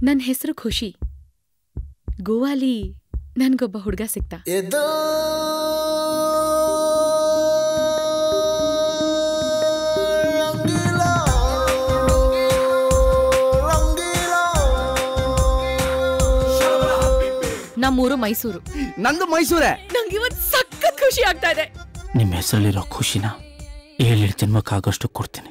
ನನ್ನ ಹೆಸರು ಖುಷಿ. ಗೋವಾಲಿ ನನ್ಗೊಬ್ಬ ಹುಡುಗ ಸಿಕ್ತ. ನಮ್ಮೂರು ಮೈಸೂರು. ನಂದು ಮೈಸೂರೇ. ನಂಗೆ ಇವತ್ತು ಸಖತ್ ಖುಷಿ ಆಗ್ತಾ ಇದೆ. ನಿಮ್ಮ ಹೆಸರಲ್ಲಿರೋ ಖುಷಿನ 7 ಜನ್ಮಕ್ಕಾಗಷ್ಟು ಕೊಡ್ತೀನಿ.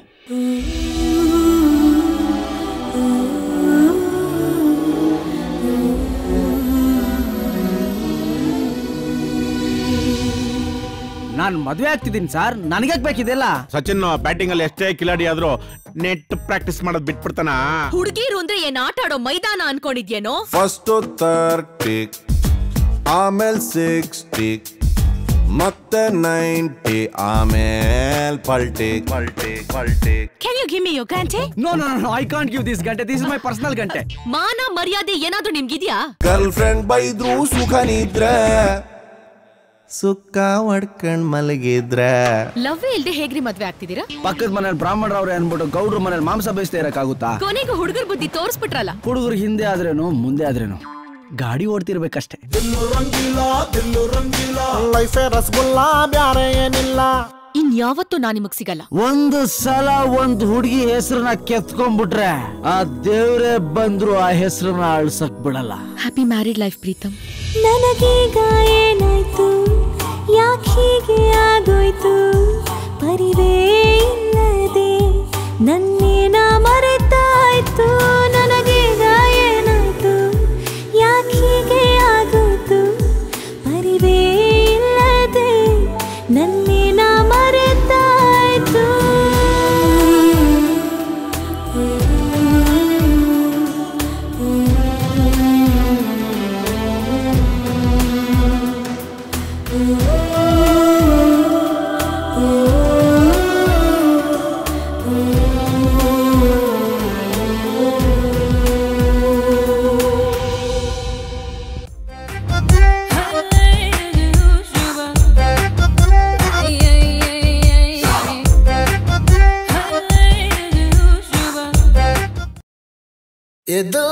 ನಾನು ಮದುವೆ ಆಗ್ತಿದ್ದೀನಿ ಸರ್, ನನಗ್ಯಾಕೆ ಬೇಕಿದೆಲ್ಲ? ಸಚಿನ್ ಬ್ಯಾಟಿಂಗ್ ಅಲ್ಲಿ ಎಷ್ಟೇ ಕಿಲಾಡಿ ಆದ್ರೂ ನೆಟ್ ಪ್ರಾಕ್ಟೀಸ್ ಮಾಡೋದ್ ಬಿಟ್ಬಿಡ್ತಾನ. ಹುಡುಗಿರು ಅಂದ್ರೆ ಏನ್ ಆಟ ಆಡೋ ಮೈದಾನ ಅನ್ಕೊಂಡಿದ್ಯೇನೋ? ಫಸ್ಟ್ 30 ಆಮೇಲೆ 60 ಮತ್ತೆ 90 ಆಮೇಲೆ ಪಲ್ಟಿ. Can you give me your ಗಂಟೆ? No, I can't give this ಗಂಟೆ. This is my personal ಗಂಟೆ. ಮಾನ ಮರ್ಯಾದೆ ಏನಾದ್ರೂ ನಿಮ್ಗಿದ್ಯಾ? ಗರ್ಲ್ ಫ್ರೆಂಡ್ ಬೈದ್ರು ಸುಖ ನಿದ್ರೆ, ಸುಖ ಹೊಡ್ಕೊಂಡ್ ಮಲಗಿದ್ರೆ. ಲವ್ ಇಲ್ದೆ ಹೇಗ್ರಿ ಮದ್ವೆ ಆಗ್ತಿದ್ದೀರಾ? ಪಕ್ಕದ ಮನೇಲಿ ಬ್ರಾಹ್ಮಣರವ್ರೆ ಅನ್ಬಿಟ್ಟು ಗೌಡ್ರ ಮನೇಲಿ ಮಾಂಸ ಬೇಯಿಸ್ತಾ ಇರಕ್ಕಾಗುತ್ತಾ? ಕೊನೆಗೂ ಹುಡುಗರ ಬುದ್ಧಿ ತೋರಿಸ್ಬಿಟ್ರಲ್ಲ. ಹುಡುಗರು ಹಿಂದೆ ಆದ್ರೇನು ಮುಂದೆ ಆದ್ರೇನು ಗಾಡಿ ಓಡ್ತಿರ್ಬೇಕಷ್ಟೇ. ಲೈಫೇ ರಸಗುಲ್ಲಾ, ಬ್ಯಾರೆ ಏನಿಲ್ಲ. ಇನ್ಯಾವತ್ತೂ ನಾ ನಿಮಗ್ ಸಿಗಲ್ಲ. ಒಂದು ಸಲ ಒಂದು ಹುಡುಗಿ ಹೆಸರನ್ನ ಕೆತ್ಕೊಂಡ್ಬಿಟ್ರೆ ಆ ದೇವ್ರೇ ಬಂದ್ರು ಆ ಹೆಸರನ್ನ ಅಳ್ಸಕ್ ಬಿಡಲ್ಲ. Happy married life Preetham. ನನಗೀಗ ಏನಾಯ್ತು, ಯಾಕೀಗೆ ಆಗೋಯ್ತು, ಪರಿವೇ ಇಲ್ಲದೆ ನನ್ನೇನ ಮರೆತಾಯ್ತು. ನನಗೀಗ ಏನಾಯ್ತು, ಯಾಕೀಗೆ ಆಗೋಯ್ತು, ಪರಿವೇ ಇಲ್ಲದೆ ನನ್ನೇನ ಮರೆತಾಯ್ತು. ಎದೋ